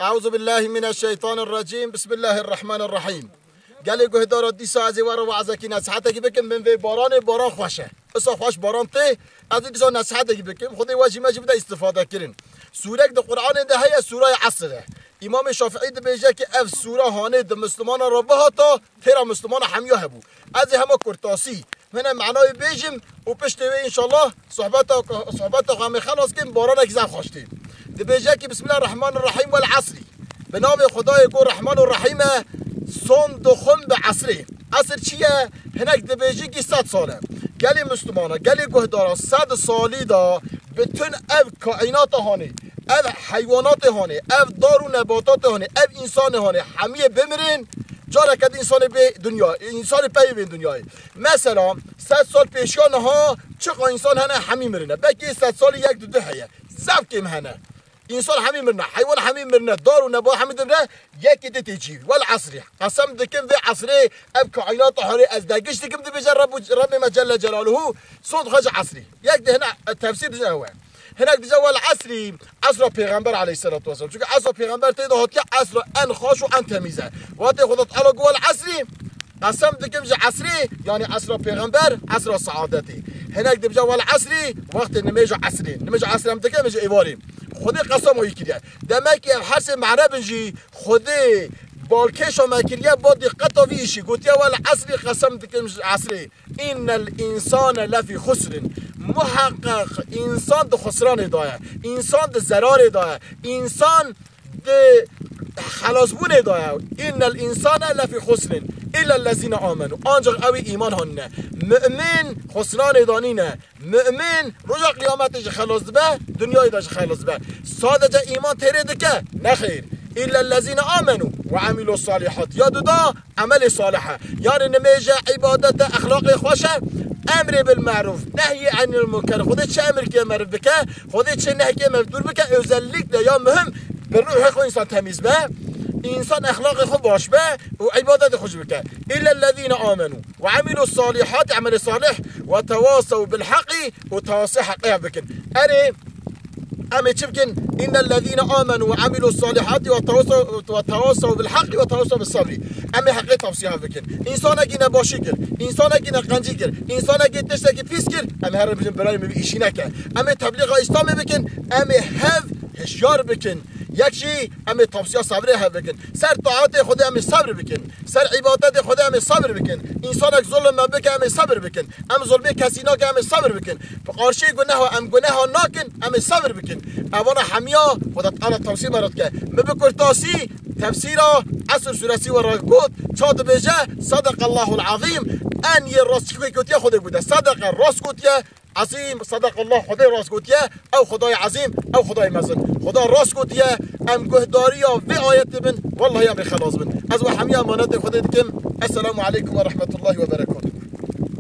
أعوذ بالله من الشيطان الرجيم. بسم الله الرحمن الرحيم. قال يقول هدار ديسا عزي ورا وعزكي نصحتك بكم من في باران خوشه اصلا خوش باران ته از ديسا نصحتك بكم خدي واجي ما جبدا استفاده كرين. سوره د قرآن ده هي سوره عصره. امام شافعی ده بیجه که اف سوره هانه ده مسلمان را بهاتا تیرا مسلمان همیه هبو از همه کرتاسی من معنای بیجم و پشت وی انشالله صحبت همه خلاص کن باران اکزم خوشتیم ده بیجه که بسم الله الرحمن الرحیم والعصری به نام خدای گو رحمان و رحیمه سون دخم به عصری. عصر چیه؟ هنک ده بیجه که 100 ساله گلی مسلمانه گلی گهدارا 100 سالی دا بتون اف کائنات هانه اف حیوانات هانه اف دار و نباتات هانه اف انسان هانه همیه بمیرین جاره کد انسان به دنیا انسان پی به دنیای مثلا 100 سال پیشیان ها چقدر انسان هنه همی مرنه بکی 100 سال یک دو هیه زب کم هنه انسان همی مرنه حیوان همی مرنه دار و نبات همی مرنه یکی دیتی چی والعصری قسم دکم به عصری اف کائنات هانه از دگشت دکم دی بجر رب مجل جلاله صد خج عصری یک ده هنه تفسیر دیگه هو هناك دي جوال عصري عصر پیغمبر عليه الصلاه والسلام چون عصر پیغمبر تيده هاتي عصر ان خاش و ان تمیزه وقتی خودت على جوال عصري قسم دکم ج عصري يعني عصر پیغمبر عصر سعادتي هناك دي جوال عصري وقت نميج عصري هم دکم ج ایواری خودی قسم هایی کردی دمکی هر سه معنی بنجی خودی بالکش و مکریه با دقت و ویشی گوتیا ول عصری قسم دکم عصری این الانسان لفی خسر محقق انسان د خسران دایه انسان د ضرر دایه انسان د خلاص بونه دایه این الانسان لفی خسر الا الذين امنوا آنجا اوی ایمان هنه مؤمن خسران دانینه مؤمن روز قیامتش خلاص به دنیای داش خلاص به ساده ایمان تیره دکه نخیر الا الذين امنوا وعملوا الصالحات یا دا عمل صالحه یعنی نمیجه عبادت اخلاق خوشه امر بالمعروف نهی عن المنکر خودت چه امر که معروف بکه خودت چه نهی که مردور بکه özellik ده یا مهم به روح خود انسان تمیز به انسان اخلاق خود باش به و عبادت خوش بکه الا الذين امنوا وعملوا الصالحات عمل صالح وتواصوا بالحق وتواصوا حقها بكن اري أمي تشبكن إن الذين آمنوا وعملوا الصالحات وتواصوا بالحق وتواصوا بالصبر أمي حقيقة توصيها بكن إنسان أجينا باشيكر إنسان أجينا قنجيكر إنسان أجي تشتكي بيسكر أمي هرب بجن براي مبيشينك أمي تبليغ إسلامي بكن أمي هف هشيار بكن یکی امی توصیه صبره ها بکن سر طاعت خدا امی صبر بکن سر عبادت خدا امی صبر بکن انسان اک ظلم بکن امی صبر بکن ام ظلم کسی ناک امی صبر بکن قارشی گناه ام گناه ناکن امی صبر بکن اوانا حمیا خدا تعالی توصیه برات که مبکر تاسی تفسیر عصر سورسی و راگود چاد بجه صدق الله العظیم ان ی راست کوتی خدا بوده صدق راست کوتی عظیم صدق الله خدای راست گوتیه او خدای عظیم او خدای مزن خدا راست گوتیه ام گهداری و آیت بن والله یا خلاص بن از و حمی امانت خدا دکم السلام علیکم و رحمت الله و برکاته.